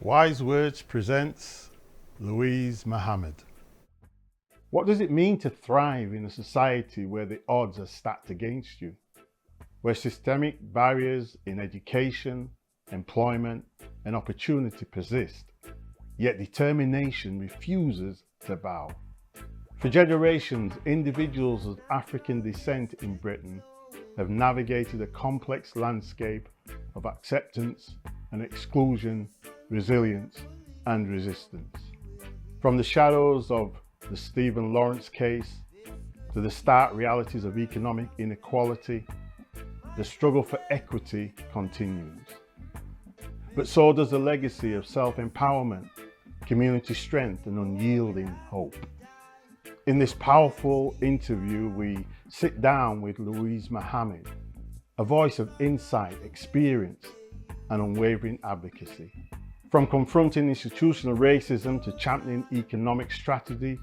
Wise Words presents Louise Muhammad. What does it mean to thrive in a society where the odds are stacked against you? Where systemic barriers in education, employment, and opportunity persist, yet determination refuses to bow. For generations, individuals of African descent in Britain have navigated a complex landscape of acceptance and exclusion, resilience and resistance. From the shadows of the Stephen Lawrence case to the stark realities of economic inequality, the struggle for equity continues. But so does the legacy of self-empowerment, community strength and unyielding hope. In this powerful interview, we sit down with Louise Muhammad, a voice of insight, experience and unwavering advocacy. From confronting institutional racism to championing economic strategy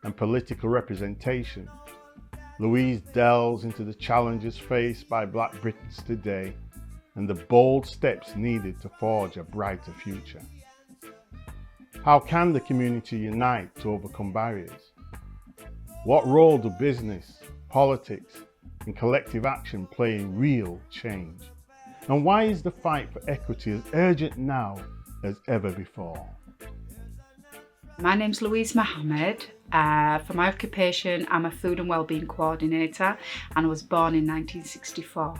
and political representation, Louise delves into the challenges faced by Black Britons today and the bold steps needed to forge a brighter future. How can the community unite to overcome barriers? What role do business, politics, and collective action play in real change? And why is the fight for equity as urgent now as ever before? My name's Louise Muhammad. For my occupation, I'm a food and wellbeing coordinator and I was born in 1964.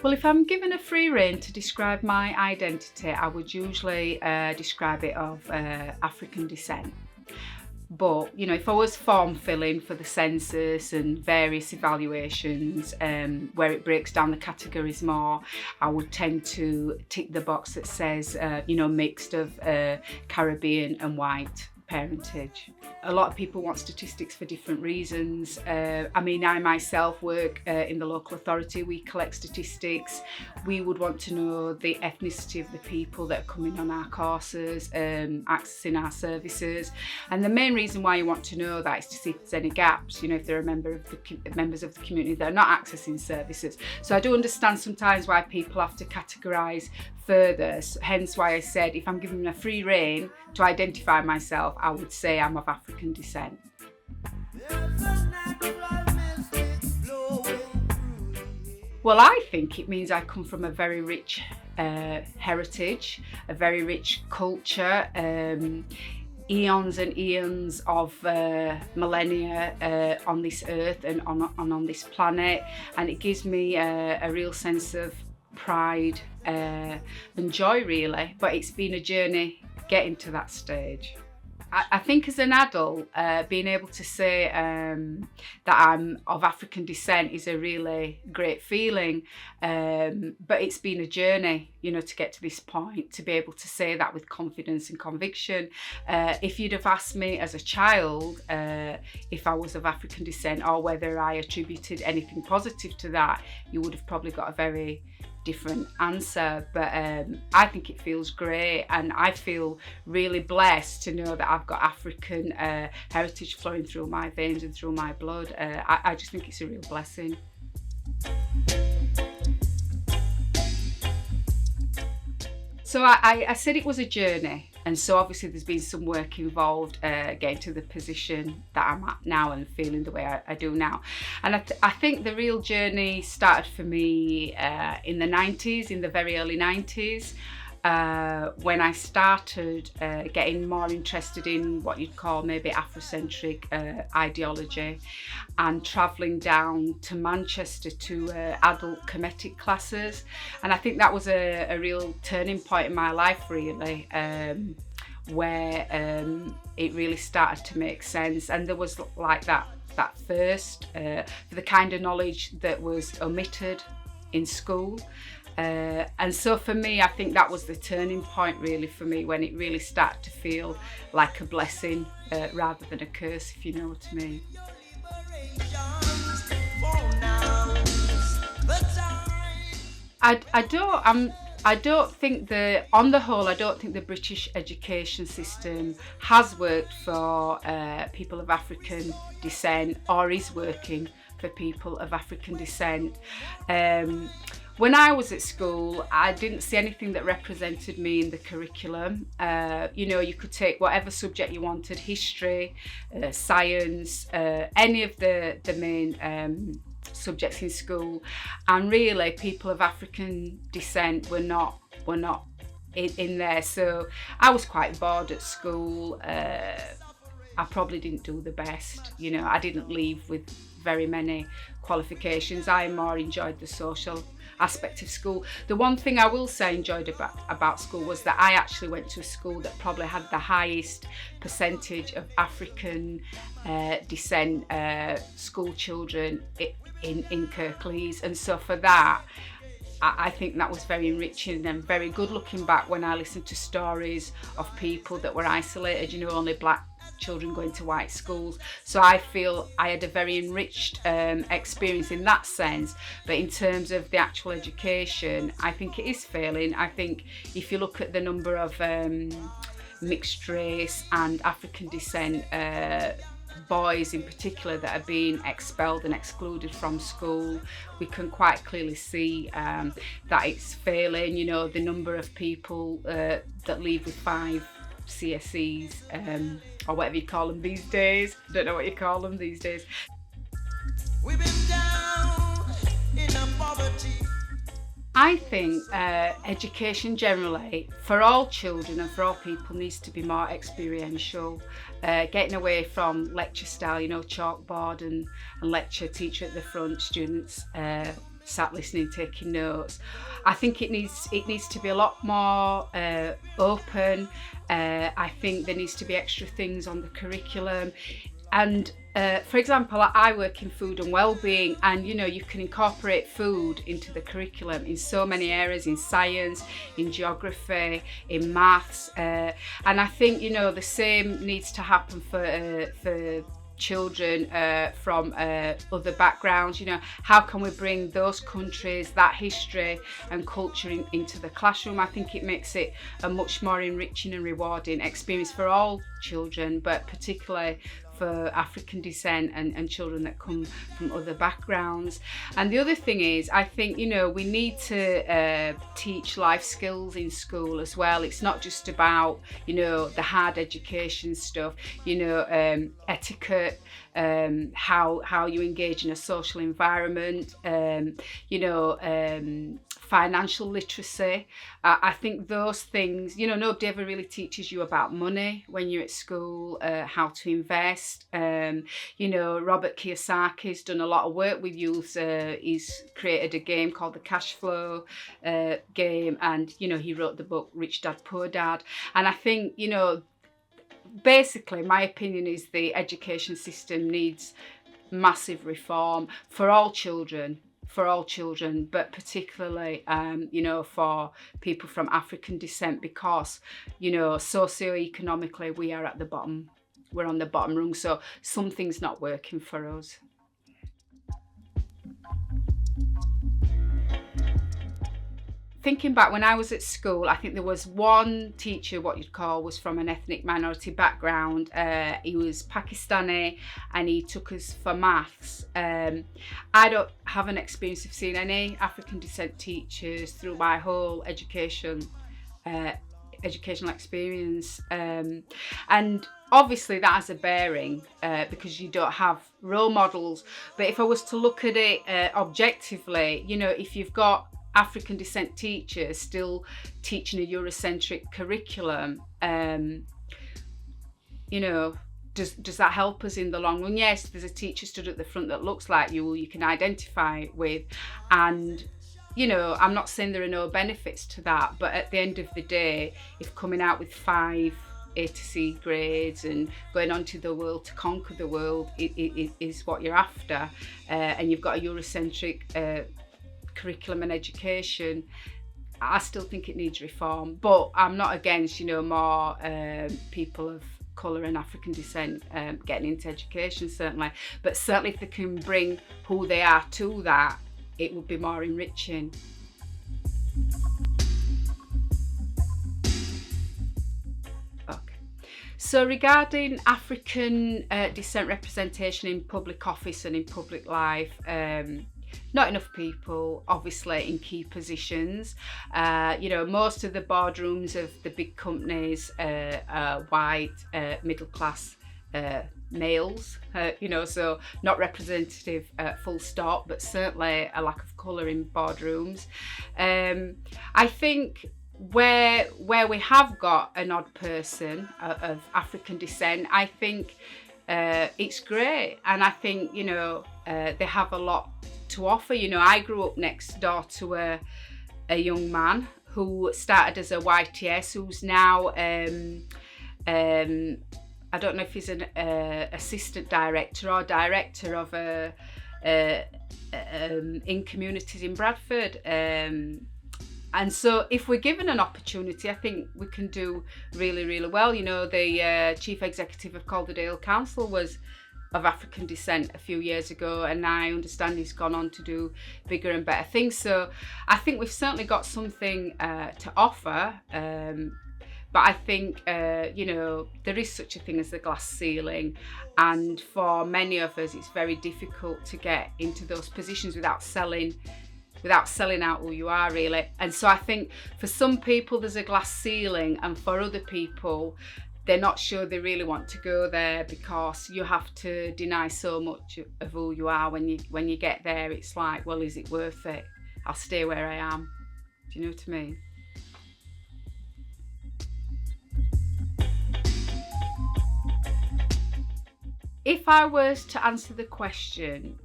Well, if I'm given a free rein to describe my identity, I would usually describe it of African descent. But, you know, if I was form filling for the census and various evaluations where it breaks down the categories more, I would tend to tick the box that says, mixed of Caribbean and white parentage. A lot of people want statistics for different reasons. I myself work in the local authority. We collect statistics. We would want to know the ethnicity of the people that are coming on our courses, accessing our services. And the main reason why you want to know that is to see if there's any gaps, if there are members of the community that are not accessing services. So I do understand sometimes why people have to categorise further, hence why I said if I'm given a free rein to identify myself, I would say I'm of African descent. Well, I think it means I come from a very rich heritage, a very rich culture, eons and eons of millennia on this earth and on this planet, and it gives me a real sense of pride and joy, really. But it's been a journey getting to that stage. I think as an adult, being able to say that I'm of African descent is a really great feeling, but it's been a journey, to get to this point, to be able to say that with confidence and conviction. If you'd have asked me as a child if I was of African descent or whether I attributed anything positive to that, you would have probably got a very different answer. But I think it feels great, and I feel really blessed to know that I've got African heritage flowing through my veins and through my blood. I just think it's a real blessing. So I said it was a journey, and so obviously there's been some work involved getting to the position that I'm at now and feeling the way I do now. And I think the real journey started for me in the 90s, in the very early 90s, when I started getting more interested in what you'd call maybe Afrocentric ideology, and travelling down to Manchester to adult comedic classes. And I think that was a real turning point in my life, really, where it really started to make sense. And there was like that thirst for the kind of knowledge that was omitted in school. And so for me, I think that was the turning point, really, for me, when it really started to feel like a blessing rather than a curse, if you know what I mean. I don't think on the whole, I don't think the British education system has worked for people of African descent or is working for people of African descent. When I was at school, I didn't see anything that represented me in the curriculum. You could take whatever subject you wanted, history, science, any of the main subjects in school, and really people of African descent were not in there. So I was quite bored at school. I probably didn't do the best. I didn't leave with very many qualifications. I more enjoyed the social aspect of school. The one thing I will say I enjoyed about school was that I actually went to a school that probably had the highest percentage of African descent school children in Kirklees, and so for that I think that was very enriching and very good looking back when I listened to stories of people that were isolated, only black children going to white schools. So I feel I had a very enriched experience in that sense. But in terms of the actual education, I think it is failing. I think if you look at the number of mixed race and African descent boys in particular that are being expelled and excluded from school, we can quite clearly see that it's failing. The number of people that leave with 5 CSEs or whatever you call them these days. I don't know what you call them these days. We've been down in poverty. I think education generally for all children and for all people needs to be more experiential, getting away from lecture style, chalkboard and lecture, teacher at the front, students sat listening, taking notes. I think it needs to be a lot more open. I think there needs to be extra things on the curriculum. And for example, I work in food and well-being, and you can incorporate food into the curriculum in so many areas, in science, in geography, in maths, and I think the same needs to happen for children from other backgrounds. How can we bring those countries, that history and culture into the classroom? I think it makes it a much more enriching and rewarding experience for all children, but particularly for African descent and children that come from other backgrounds. And the other thing is, I think, we need to teach life skills in school as well. It's not just about, the hard education stuff, etiquette, how you engage in a social environment, financial literacy. I think those things, nobody ever really teaches you about money when you're at school, how to invest. Robert Kiyosaki's done a lot of work with youth. He's created a game called the Cash Flow game, and, he wrote the book Rich Dad, Poor Dad. And I think, basically my opinion is the education system needs massive reform for all children, but particularly, for people from African descent, because, socioeconomically we are at the bottom. We're on the bottom rung, so something's not working for us. Thinking back when I was at school, I think there was one teacher, what you'd call, was from an ethnic minority background. He was Pakistani and he took us for maths. I don't have an experience of seeing any African descent teachers through my whole educational experience. And obviously that has a bearing because you don't have role models. But if I was to look at it objectively, if you've got African descent teachers still teaching a Eurocentric curriculum, does that help us in the long run? Yes, there's a teacher stood at the front that looks like you can identify with, and I'm not saying there are no benefits to that, but at the end of the day, if coming out with 5 A to C grades and going on to the world to conquer the world is what you're after, and you've got a Eurocentric curriculum and education, I still think it needs reform. But I'm not against, more people of colour and African descent getting into education, certainly. But certainly if they can bring who they are to that, it would be more enriching. Okay. So regarding African descent representation in public office and in public life, not enough people, obviously, in key positions. Most of the boardrooms of the big companies are white, middle class males, so not representative full stop, but certainly a lack of colour in boardrooms. I think where we have got an odd person of African descent, I think it's great, and I think they have a lot to offer. I grew up next door to a young man who started as a YTS, who's now I don't know if he's an assistant director or director of in communities in Bradford. And so if we're given an opportunity, I think we can do really, really well. The chief executive of Calderdale Council was of African descent a few years ago, and I understand he's gone on to do bigger and better things. So I think we've certainly got something to offer. But I think, there is such a thing as the glass ceiling. And for many of us, it's very difficult to get into those positions without selling out who you are, really. And so I think for some people, there's a glass ceiling. And for other people, they're not sure they really want to go there, because you have to deny so much of who you are. When you get there, it's like, well, is it worth it? I'll stay where I am. Do you know what I mean? If I was to answer the question,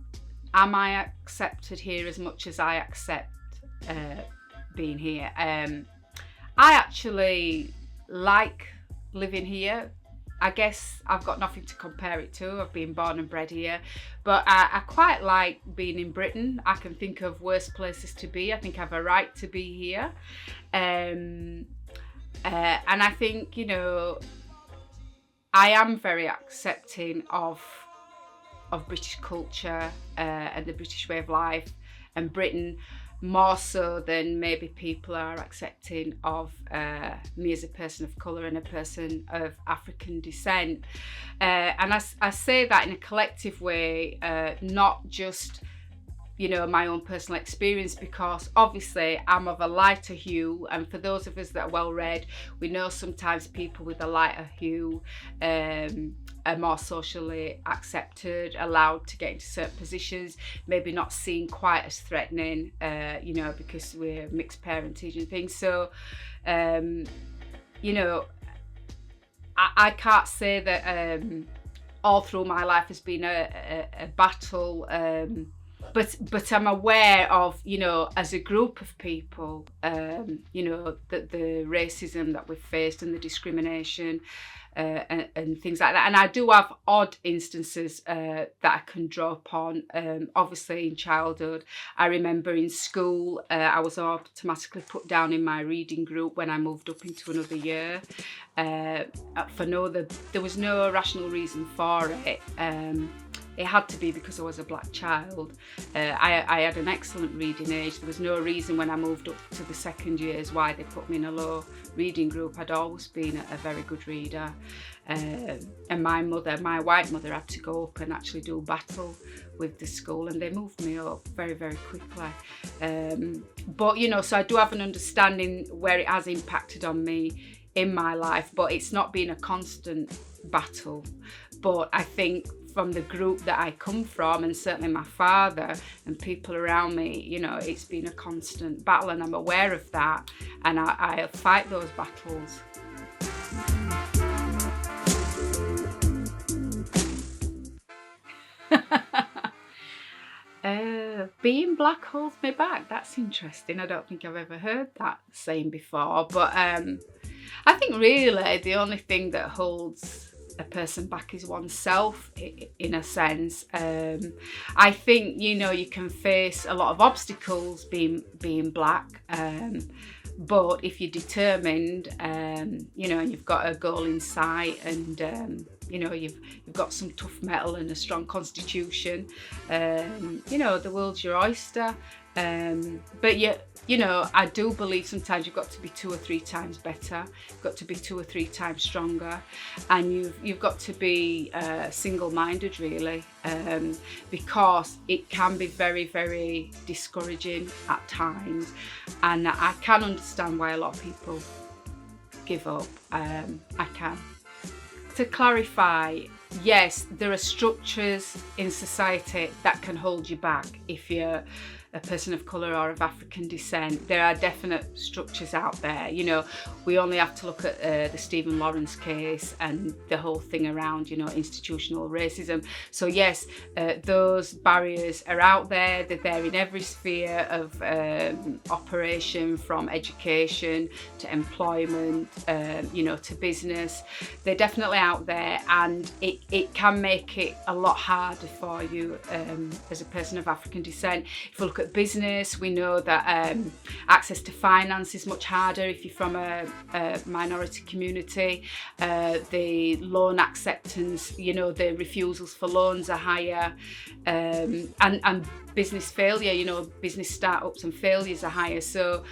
am I accepted here as much as I accept being here? I actually like living here. I guess I've got nothing to compare it to. I've been born and bred here, but I quite like being in Britain. I can think of worse places to be. I think I have a right to be here. And I think, I am very accepting of British culture and the British way of life, and Britain more so than maybe people are accepting of me as a person of colour and a person of African descent. And I say that in a collective way, not just my own personal experience, because obviously I'm of a lighter hue, and for those of us that are well read, we know sometimes people with a lighter hue are more socially accepted, allowed to get into certain positions, maybe not seen quite as threatening, because we're mixed parentage and things. So, I can't say that all through my life has been a battle. But I'm aware of, as a group of people, that the racism that we've faced and the discrimination and things like that. And I do have odd instances that I can draw upon. Obviously, in childhood, I remember in school, I was automatically put down in my reading group when I moved up into another year. There was no rational reason for it. It had to be because I was a black child. I had an excellent reading age. There was no reason when I moved up to the second years why they put me in a low reading group. I'd always been a very good reader. And my white mother, had to go up and actually do battle with the school, and they moved me up very, very quickly. But so I do have an understanding where it has impacted on me in my life, but it's not been a constant battle. But I think from the group that I come from, and certainly my father and people around me, it's been a constant battle, and I'm aware of that, and I fight those battles. Being black holds me back. That's interesting. I don't think I've ever heard that saying before, but I think really the only thing that holds a person back is oneself, in a sense. I think you can face a lot of obstacles being black, but if you're determined, and you've got a goal in sight, and you've got some tough metal and a strong constitution, the world's your oyster. But yeah, you know, I do believe sometimes you've got to be 2 or 3 times better. You've got to be 2 or 3 times stronger, and you've got to be single-minded, really, because it can be very, very discouraging at times, and I can understand why a lot of people give up. I can. To clarify, yes, there are structures in society that can hold you back if you're a person of colour or of African descent. There are definite structures out there. You know, we only have to look at the Stephen Lawrence case and the whole thing around, you know, institutional racism. So yes, those barriers are out there. They're there in every sphere of operation, from education to employment, you know, to business. They're definitely out there, and it can make it a lot harder for you as a person of African descent. If we look at business, we know that access to finance is much harder if you're from a minority community. The loan acceptance, you know, the refusals for loans are higher, and business failure, you know, business startups and failures are higher. So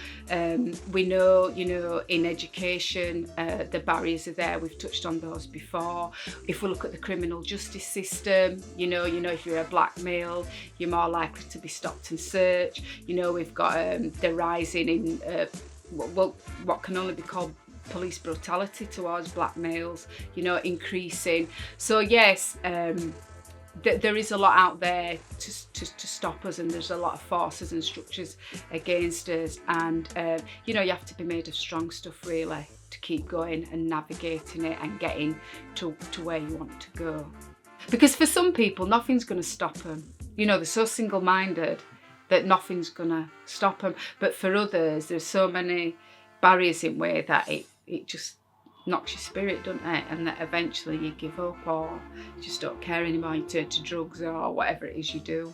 we know, you know, in education, the barriers are there. We've touched on those before. If we look at the criminal justice system, you know, if you're a black male, you're more likely to be stopped and searched. You know, we've got the rising in what can only be called police brutality towards black males, you know, increasing. So yes, there is a lot out there to stop us, and there's a lot of forces and structures against us, and you know, you have to be made of strong stuff, really, to keep going and navigating it and getting to where you want to go. Because for some people, nothing's going to stop them. You know, they're so single-minded that nothing's going to stop them. But for others, there's so many barriers in way that it just knocks your spirit, doesn't it? And that eventually you give up, or you just don't care anymore, you turn to drugs or whatever it is you do.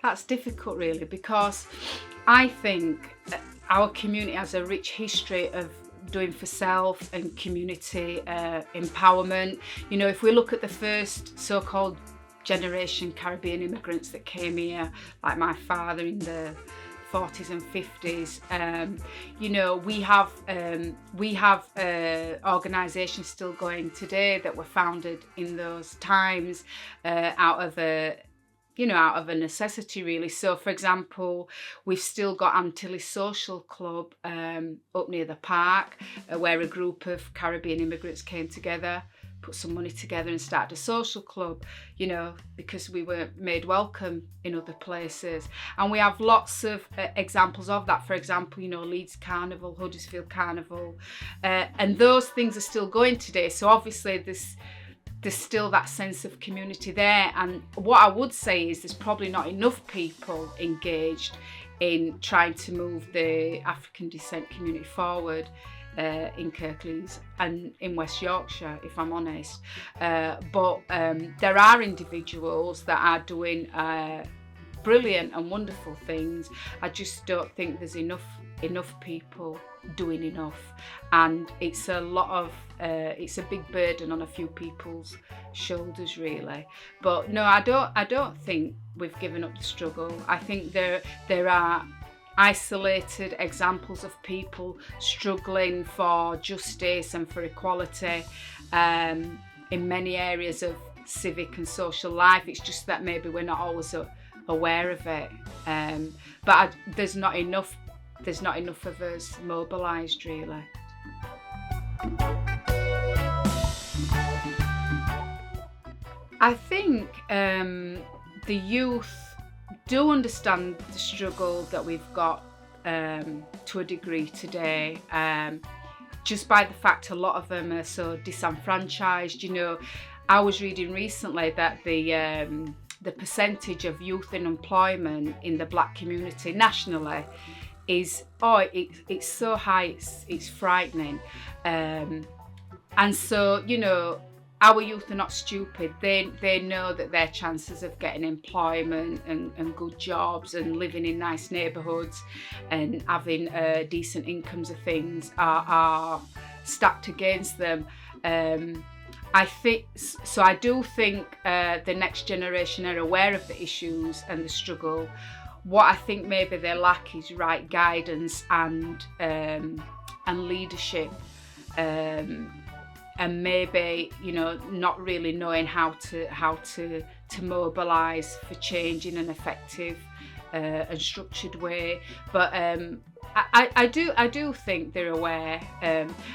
That's difficult, really, because I think our community has a rich history of doing for self and community empowerment. You know, if we look at the first so-called generation Caribbean immigrants that came here, like my father in the 40s and 50s, you know, we have organisations still going today that were founded in those times out of a necessity, really. So, for example, we've still got Antilles Social Club up near the park, where a group of Caribbean immigrants came together, put some money together and started a social club, you know, because we were made welcome in other places. And we have lots of examples of that. For example, you know, Leeds Carnival, Huddersfield Carnival, and those things are still going today. So obviously there's still that sense of community there. And what I would say is there's probably not enough people engaged in trying to move the African descent community forward in Kirklees and in West Yorkshire, if I'm honest. But there are individuals that are doing brilliant and wonderful things. I just don't think there's enough people doing enough, and it's a lot of it's a big burden on a few people's shoulders, really. But no, I don't think we've given up the struggle. I think there are isolated examples of people struggling for justice and for equality in many areas of civic and social life. It's just that maybe we're not always aware of it, but there's not enough of us mobilised, really. I think the youth do understand the struggle that we've got to a degree today, just by the fact a lot of them are so disenfranchised. You know, I was reading recently that the percentage of youth in employment in the black community nationally is it's so high, it's frightening, and so, you know, our youth are not stupid. They know that their chances of getting employment and good jobs and living in nice neighbourhoods and having decent incomes of things are stacked against them. I think so. I do think the next generation are aware of the issues and the struggle. What I think maybe they lack is right guidance and leadership, and maybe not really knowing how to mobilise for change in an effective and structured way. But I do think they're aware.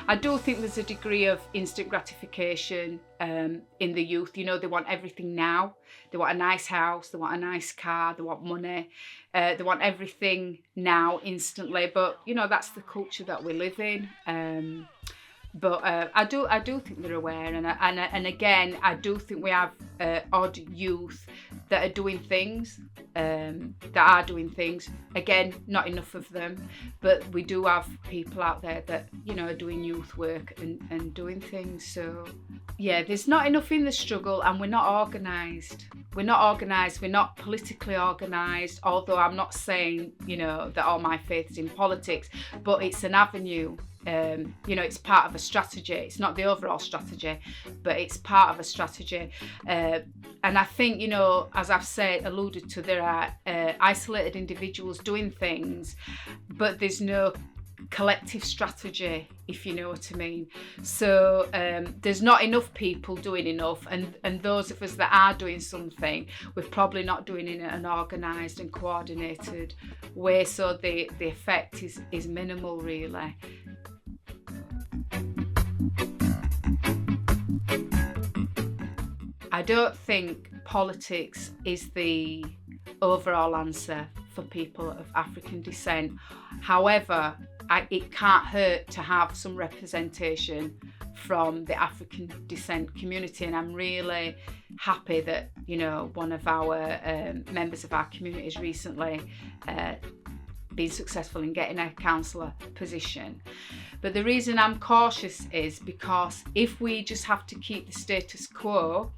I do think there's a degree of instant gratification in the youth. They want everything now. They want a nice house, they want a nice car, they want money, they want everything now, instantly. But that's the culture that we live in. But I do think they're aware, and again, I do think we have odd youth that are doing things. Again, not enough of them, but we do have people out there that are doing youth work and doing things. So yeah, there's not enough in the struggle, and we're not organised. We're not politically organised. Although I'm not saying that all my faith is in politics, but it's an avenue. It's part of a strategy. It's not the overall strategy, but it's part of a strategy. And I think, as I've alluded to, there are isolated individuals doing things, but there's no collective strategy, if you know what I mean. So there's not enough people doing enough, and those of us that are doing something, we're probably not doing it in an organised and coordinated way. So the effect is minimal, really. I don't think politics is the overall answer for people of African descent. However, it can't hurt to have some representation from the African descent community, and I'm really happy that one of our members of our community has recently been successful in getting a councillor position. But the reason I'm cautious is because if we just have to keep the status quo,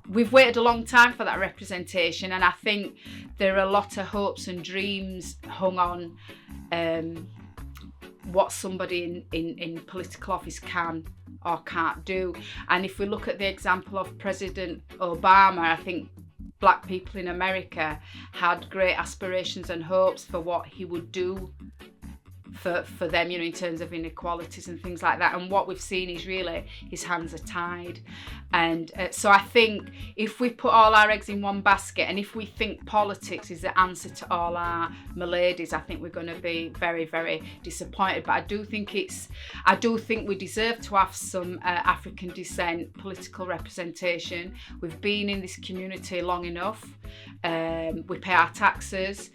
we've waited a long time for that representation, and I think there are a lot of hopes and dreams hung on what somebody in political office can or can't do. And if we look at the example of President Obama, I think Black people in America had great aspirations and hopes for what he would do for them, in terms of inequalities and things like that. And what we've seen is really his hands are tied. And so I think if we put all our eggs in one basket, and if we think politics is the answer to all our maladies, I think we're going to be very, very disappointed. But I do think we deserve to have some African descent political representation. We've been in this community long enough. We pay our taxes.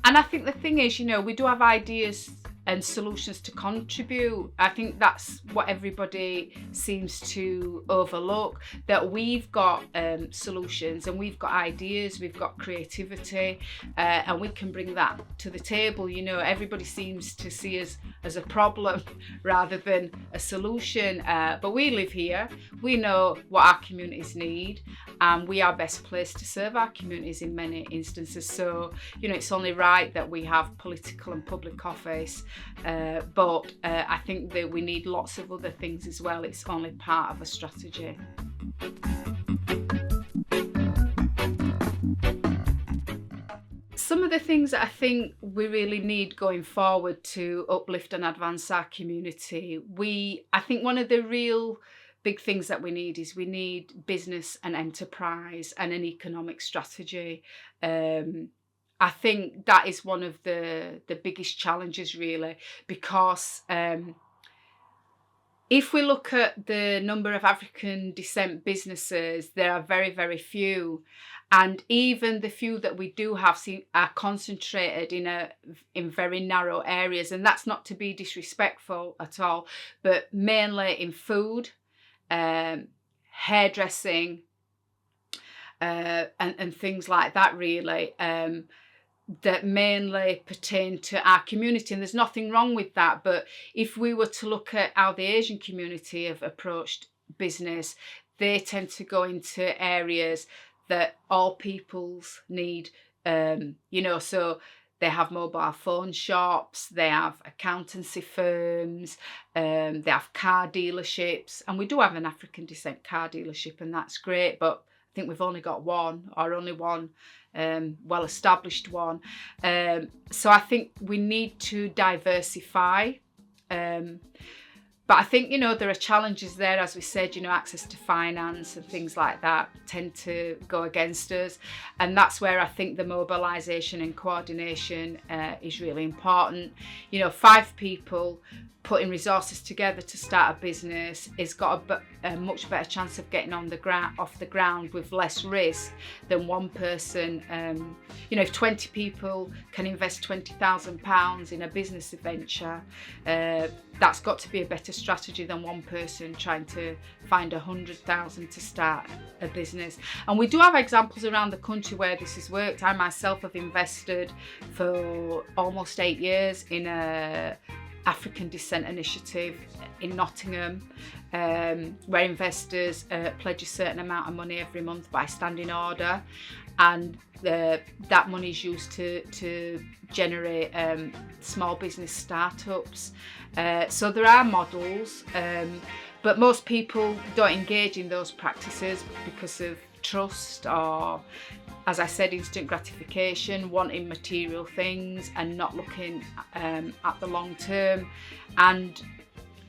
And I think the thing is, we do have ideas and solutions to contribute. I think that's what everybody seems to overlook, that we've got solutions and we've got ideas, we've got creativity, and we can bring that to the table. Everybody seems to see us as a problem rather than a solution, but we live here, we know what our communities need, and we are best placed to serve our communities in many instances. So it's only right that we have political and public office, but I think that we need lots of other things as well. It's only part of a strategy. Some of the things that I think we really need going forward to uplift and advance our community, I think one of the real big things that we need business and enterprise and an economic strategy. I think that is one of the biggest challenges, really, because if we look at the number of African descent businesses, there are very, very few. And even the few that we do have are concentrated in very narrow areas. And that's not to be disrespectful at all, but mainly in food, hairdressing, and things like that, really. That mainly pertain to our community, and there's nothing wrong with that. But if we were to look at how the Asian community have approached business, they tend to go into areas that all peoples need, so They have mobile phone shops, they have accountancy firms, they have car dealerships, and we do have an African descent car dealership, and that's great, but I think we've only got one, or only one well-established one. So I think we need to diversify. But I think, there are challenges there, as we said, access to finance and things like that tend to go against us. And that's where I think the mobilisation and coordination is really important. 5 people putting resources together to start a business has got a much better chance of getting off the ground with less risk than one person. If 20 people can invest £20,000 in a business venture, that's got to be a better strategy than one person trying to find 100,000 to start a business. And we do have examples around the country where this has worked. I myself have invested for almost 8 years in a African descent initiative in Nottingham, where investors pledge a certain amount of money every month by standing order, and that money is used to generate small business startups. So there are models, but most people don't engage in those practices because of trust or, as I said, instant gratification, wanting material things and not looking at the long term. And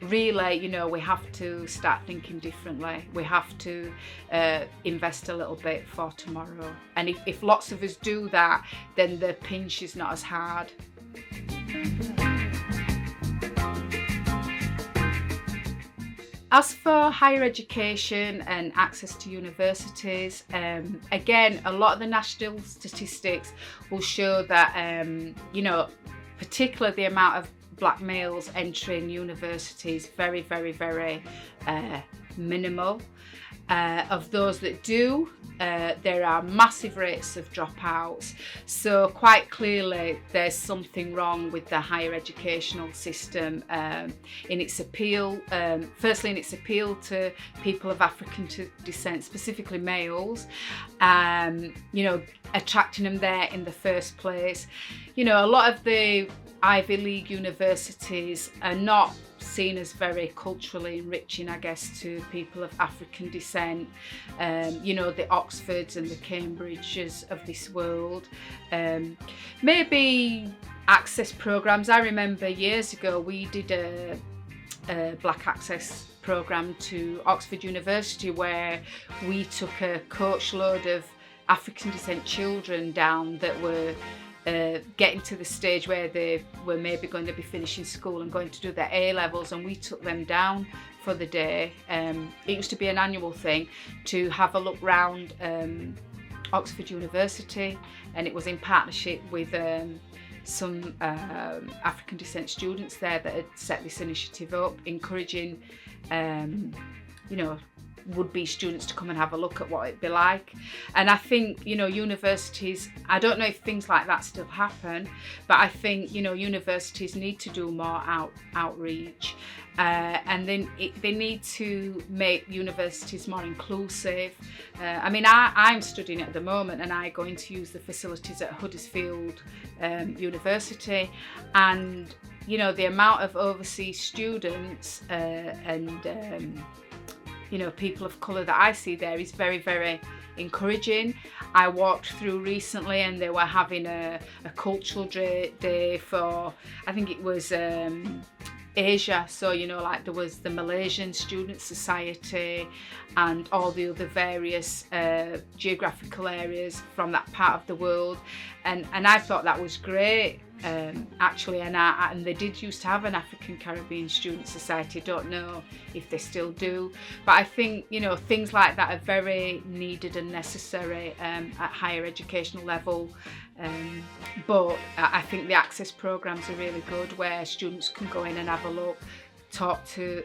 really, we have to start thinking differently. We have to invest a little bit for tomorrow. And if lots of us do that, then the pinch is not as hard. As for higher education and access to universities, again, a lot of the national statistics will show that, particularly the amount of black males entering universities, very, very, very minimal. Of those that do, there are massive rates of dropouts. So quite clearly there's something wrong with the higher educational system in its appeal, firstly in its appeal to people of African descent, specifically males, attracting them there in the first place. A lot of the Ivy League universities are not seen as very culturally enriching, I guess, to people of African descent. The Oxfords and the Cambridges of this world. Maybe access programs. I remember years ago we did a Black Access program to Oxford University where we took a coach load of African descent children down that were getting to the stage where they were maybe going to be finishing school and going to do their A-levels, and we took them down for the day. It used to be an annual thing to have a look round Oxford University, and it was in partnership with some African descent students there that had set this initiative up, encouraging would-be students to come and have a look at what it'd be like. And I think, universities, I don't know if things like that still happen, but I think, universities need to do more outreach. And then they need to make universities more inclusive. I'm studying at the moment, and I go in to use the facilities at Huddersfield University, and the amount of overseas students and people of colour that I see there is very, very encouraging. I walked through recently and they were having a cultural day for, I think it was Asia. So, there was the Malaysian Student Society and all the other various geographical areas from that part of the world. And I thought that was great. Actually, and they did used to have an African Caribbean Student Society. Don't know if they still do, but I think things like that are very needed and necessary at higher educational level. But I think the access programs are really good, where students can go in and have a look, talk to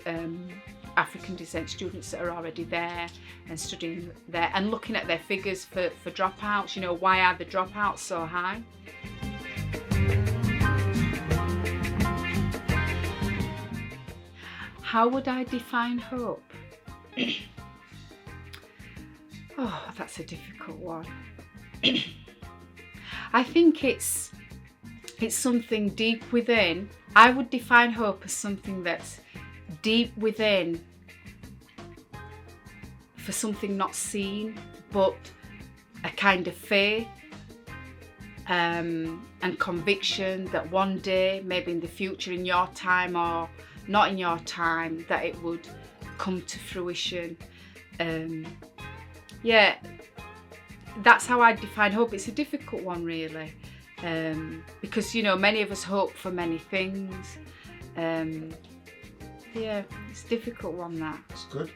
African descent students that are already there and studying there, and looking at their figures for dropouts. Why are the dropouts so high? How would I define hope? Oh, that's a difficult one. I think it's it's something deep within. I would define hope as something that's deep within, for something not seen, but a kind of faith and conviction that one day, maybe in the future, in your time or not in your time, that it would come to fruition. Yeah, that's how I define hope. It's a difficult one, really, because, you know, many of us hope for many things. Yeah, it's a difficult one, that. That's good.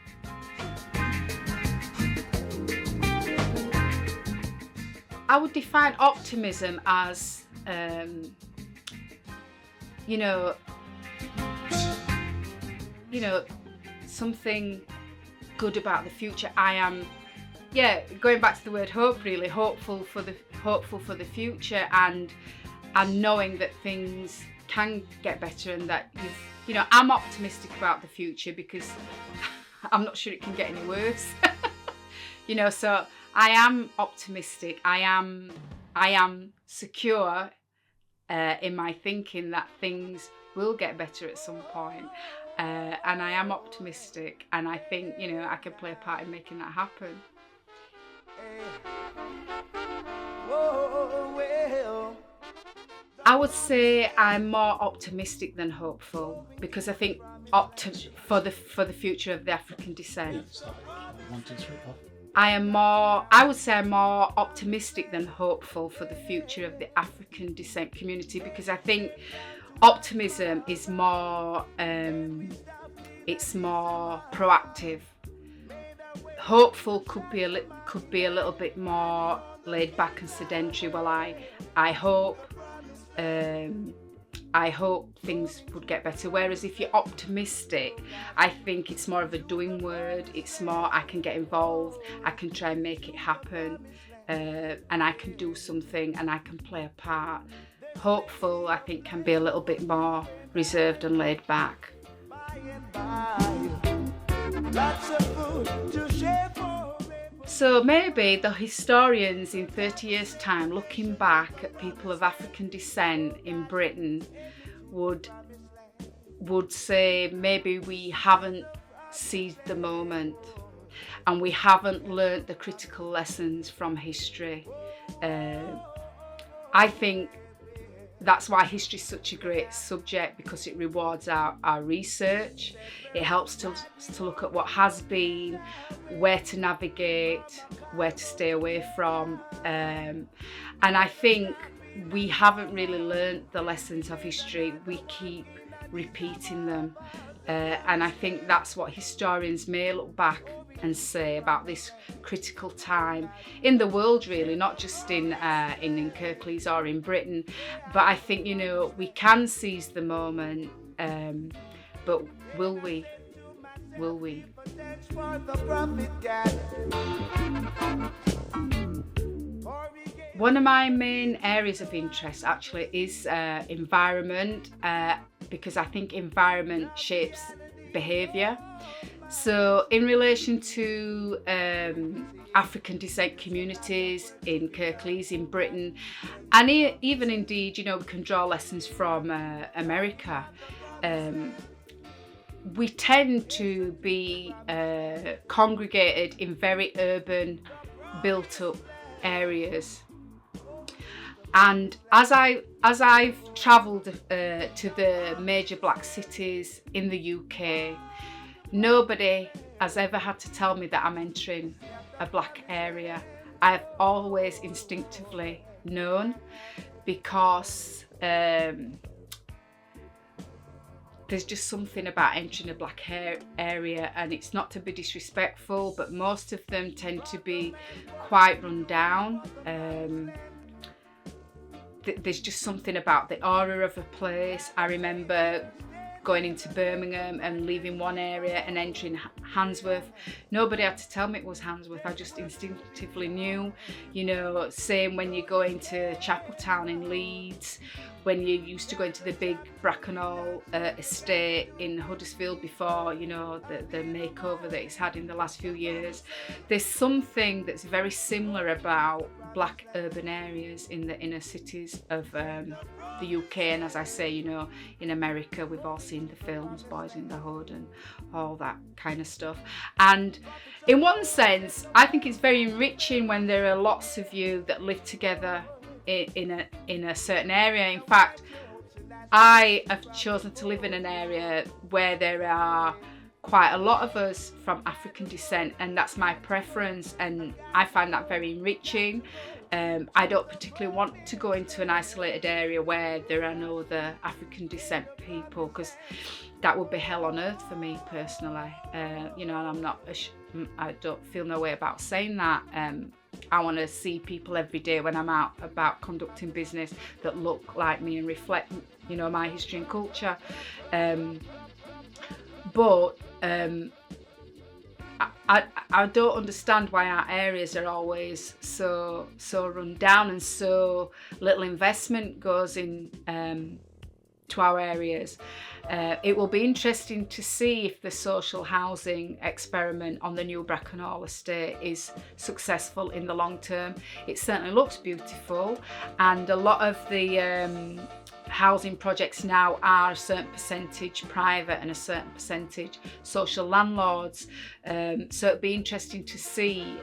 I would define optimism as, you know, something good about the future. I am, going back to the word hope, really hopeful for the future, and knowing that things can get better, and that I'm optimistic about the future because I'm not sure it can get any worse. So I am optimistic. I am secure in my thinking that things will get better at some point. And I am optimistic, and I think, I can play a part in making that happen. I would say I'm more optimistic than hopeful, because I think for the future of the African descent. I would say I'm more optimistic than hopeful for the future of the African descent community, because I think optimism is more, it's more proactive. Hopeful could be a little bit more laid back and sedentary. Well, I hope things would get better. Whereas if you're optimistic, I think it's more of a doing word. It's more, I can get involved, I can try and make it happen, and I can do something, and I can play a part. Hopeful, I think, can be a little bit more reserved and laid back. So maybe the historians in 30 years' time, looking back at people of African descent in Britain, would say maybe we haven't seized the moment, and we haven't learnt the critical lessons from history. I think that's why history is such a great subject, because it rewards our research. It helps to look at what has been, where to navigate, where to stay away from. And I think we haven't really learned the lessons of history. We keep repeating them. And I think that's what historians may look back and say about this critical time in the world, really, not just in Kirklees or in Britain. But I think, we can seize the moment, but will we? Will we? One of my main areas of interest actually is environment, because I think environment shapes behaviour. So in relation to African descent communities in Kirklees, in Britain, and even indeed, we can draw lessons from America. We tend to be congregated in very urban, built-up areas. And as I've travelled to the major black cities in the UK, nobody has ever had to tell me that I'm entering a black area. I've always instinctively known, because there's just something about entering a black area, and it's not to be disrespectful, but most of them tend to be quite run down. There's just something about the aura of a place. I remember going into Birmingham and leaving one area and entering Handsworth. Nobody had to tell me it was Handsworth. I just instinctively knew. You know, same when you go into Chapeltown in Leeds, when you used to go into the big Bracknell estate in Huddersfield before, you know, the makeover that it's had in the last few years. There's something that's very similar about black urban areas in the inner cities of the UK, and as I say, you know, in America we've all seen the films Boys in the Hood and all that kind of stuff. And in one sense, I think it's very enriching when there are lots of you that live together in a certain area. In fact, I have chosen to live in an area where there are quite a lot of us from African descent, and that's my preference, and I find that very enriching. I don't particularly want to go into an isolated area where there are no other African descent people, because that would be hell on earth for me personally. You know, and I don't feel no way about saying that. I want to see people every day when I'm out about conducting business that look like me and reflect, you know, my history and culture. But I don't understand why our areas are always so run down and so little investment goes in to our areas. It will be interesting to see if the social housing experiment on the new Bracknell estate is successful in the long term. It certainly looks beautiful, and a lot of the housing projects now are a certain percentage private and a certain percentage social landlords. So it'd be interesting to see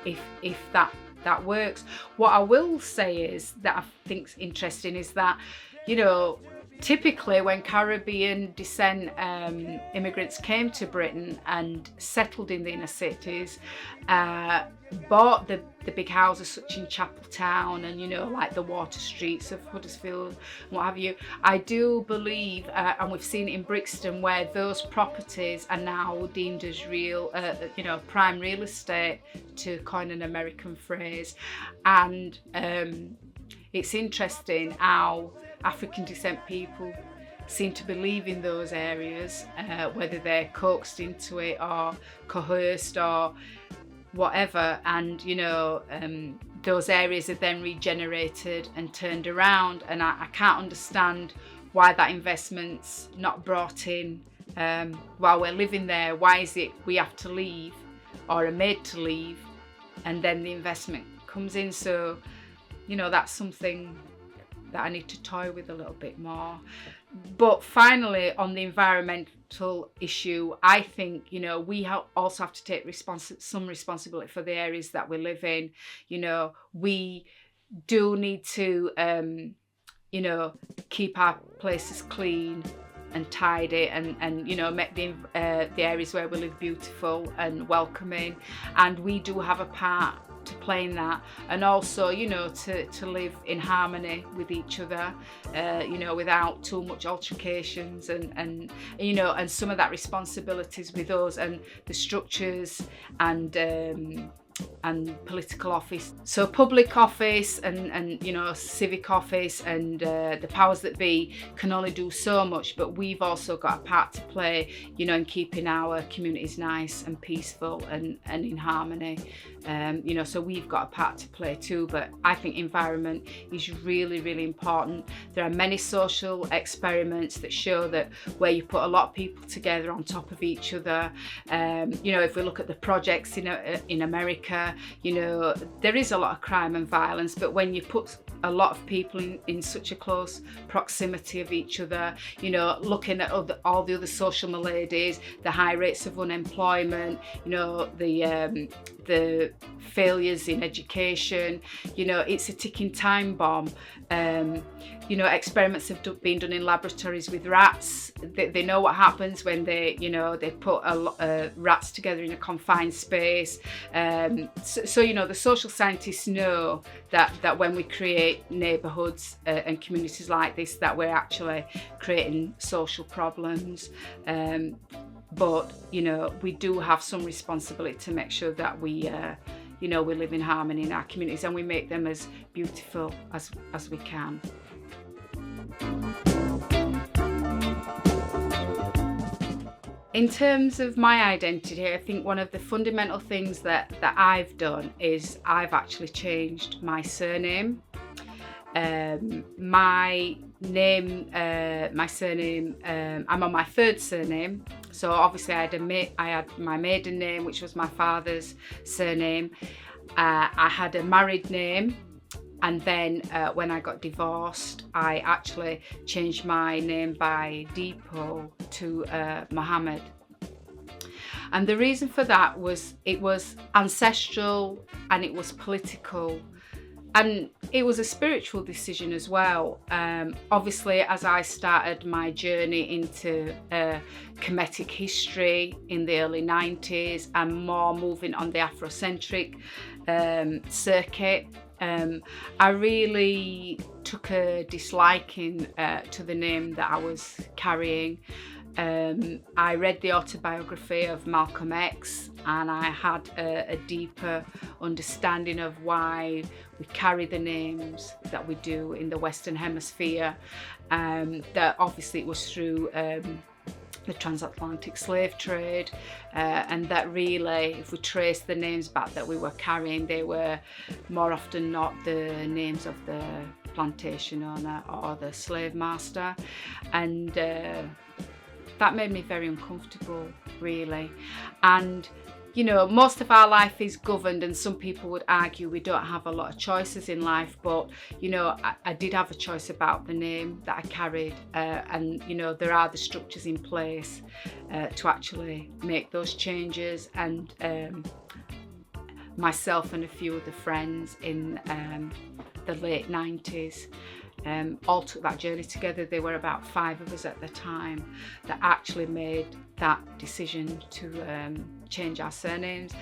if that works. What I will say is that I think's interesting is that, you know, typically when Caribbean descent immigrants came to Britain and settled in the inner cities, bought the big houses such in Chapeltown and, you know, like the water streets of Huddersfield and what have you, I do believe, and we've seen it in Brixton, where those properties are now deemed as real, you know, prime real estate, to coin an American phrase. And it's interesting how African descent people seem to believe in those areas, whether they're coaxed into it or coerced or whatever, and, you know, those areas are then regenerated and turned around, and I can't understand why that investment's not brought in while we're living there. Why is it we have to leave or are made to leave and then the investment comes in? So, you know, that's something that I need to toy with a little bit more. But finally, on the environmental issue, I think, you know, we also have to take some responsibility for the areas that we live in. You know, we do need to, you know, keep our places clean and tidy, and you know, make the areas where we live beautiful and welcoming. And we do have a part to play in that, and also, you know, to live in harmony with each other, you know, without too much altercations, and you know, and some of that responsibilities with us and the structures and political office. So public office and you know, civic office and the powers that be can only do so much, but we've also got a part to play, you know, in keeping our communities nice and peaceful and in harmony. You know, so we've got a part to play too. But I think environment is really, really important. There are many social experiments that show that where you put a lot of people together on top of each other, you know, if we look at the projects in America, you know, there is a lot of crime and violence, but when you put a lot of people in such a close proximity of each other, you know, looking at all the other social maladies, the high rates of unemployment, you know, the failures in education, you know, it's a ticking time bomb. You know, experiments have been done in laboratories with rats. They know what happens when they, you know, they put rats together in a confined space. So, you know, the social scientists know that when we create neighbourhoods and communities like this, that we're actually creating social problems. But, you know, we do have some responsibility to make sure that we, you know, we live in harmony in our communities and we make them as beautiful as we can. In terms of my identity, I think one of the fundamental things that I've done is I've actually changed my surname. My surname, I'm on my third surname. So obviously I had my maiden name, which was my father's surname. I had a married name. And then when I got divorced, I actually changed my name by depot to Muhammad. And the reason for that was it was ancestral and it was political. And it was a spiritual decision as well. Obviously, as I started my journey into Kemetic history in the early 90s and more moving on the Afrocentric circuit, I really took a disliking to the name that I was carrying. I read the autobiography of Malcolm X and I had a deeper understanding of why we carry the names that we do in the Western Hemisphere. That obviously it was through the transatlantic slave trade, and that really, if we trace the names back that we were carrying, they were more often not the names of the plantation owner or the slave master, and that made me very uncomfortable, really. And you know, most of our life is governed, and some people would argue we don't have a lot of choices in life, but you know, I did have a choice about the name that I carried, and you know, there are the structures in place to actually make those changes. And myself and a few of the friends in the late 90s all took that journey together. There were about 5 of us at the time that actually made that decision to change our surnames.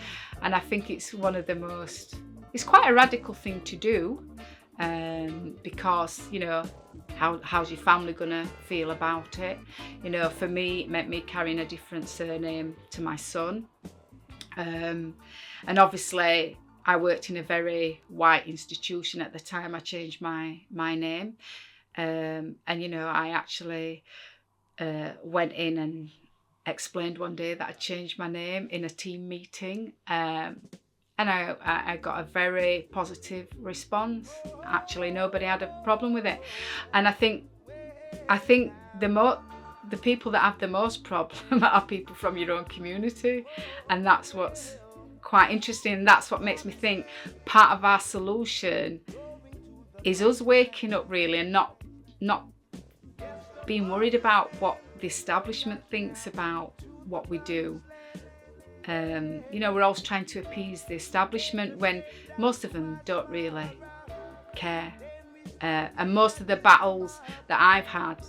And I think it's one of the most, it's quite a radical thing to do, because, you know, how's your family gonna feel about it? You know, for me, it meant me carrying a different surname to my son. And obviously, I worked in a very white institution at the time I changed my name. And, you know, I actually went in and explained one day that I changed my name in a team meeting. And I got a very positive response. Actually, nobody had a problem with it. And I think the people that have the most problem are people from your own community. And that's what's quite interesting. That's what makes me think part of our solution is us waking up really and not being worried about what the establishment thinks about what we do. You know, we're always trying to appease the establishment when most of them don't really care. And most of the battles that I've had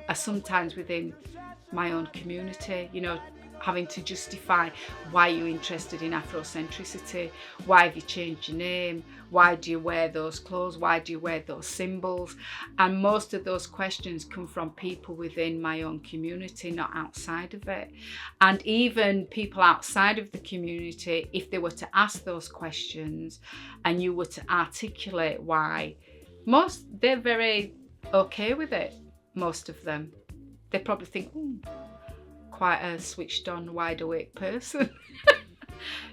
are sometimes within my own community, you know, having to justify why you're interested in Afrocentricity, why have you changed your name, why do you wear those clothes, why do you wear those symbols? And most of those questions come from people within my own community, not outside of it. And even people outside of the community, if they were to ask those questions and you were to articulate why, they're very okay with it, most of them. They probably think, quite a switched on, wide awake person.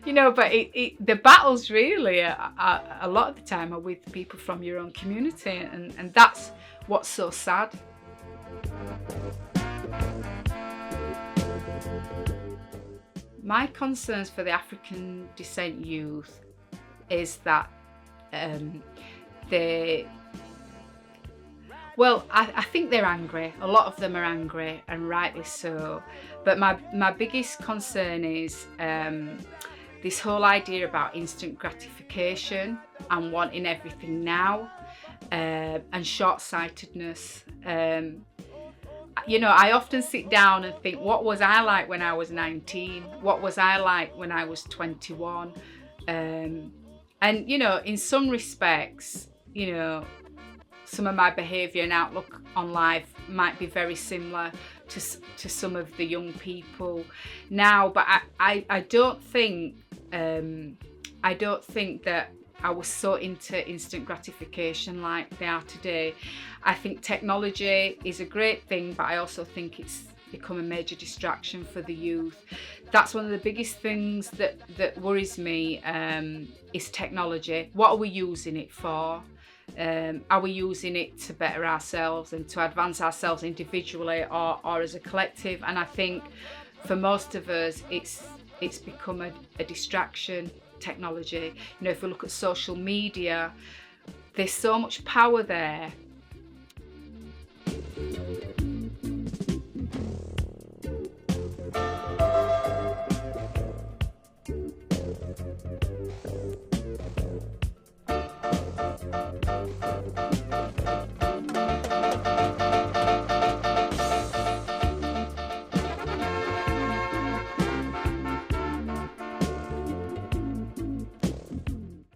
You know, but the battles really are a lot of the time are with people from your own community, and that's what's so sad. My concerns for the African descent youth is that I think they're angry. A lot of them are angry, and rightly so. But my biggest concern is this whole idea about instant gratification and wanting everything now, and short-sightedness. You know, I often sit down and think, what was I like when I was 19? What was I like when I was 21? And, you know, in some respects, you know, some of my behaviour and outlook on life might be very similar to some of the young people now, but I don't think that I was so into instant gratification like they are today. I think technology is a great thing, but I also think it's become a major distraction for the youth. That's one of the biggest things that worries me, is technology. What are we using it for? Are we using it to better ourselves and to advance ourselves individually or as a collective? And I think for most of us, it's become a distraction, technology. You know, if we look at social media, there's so much power there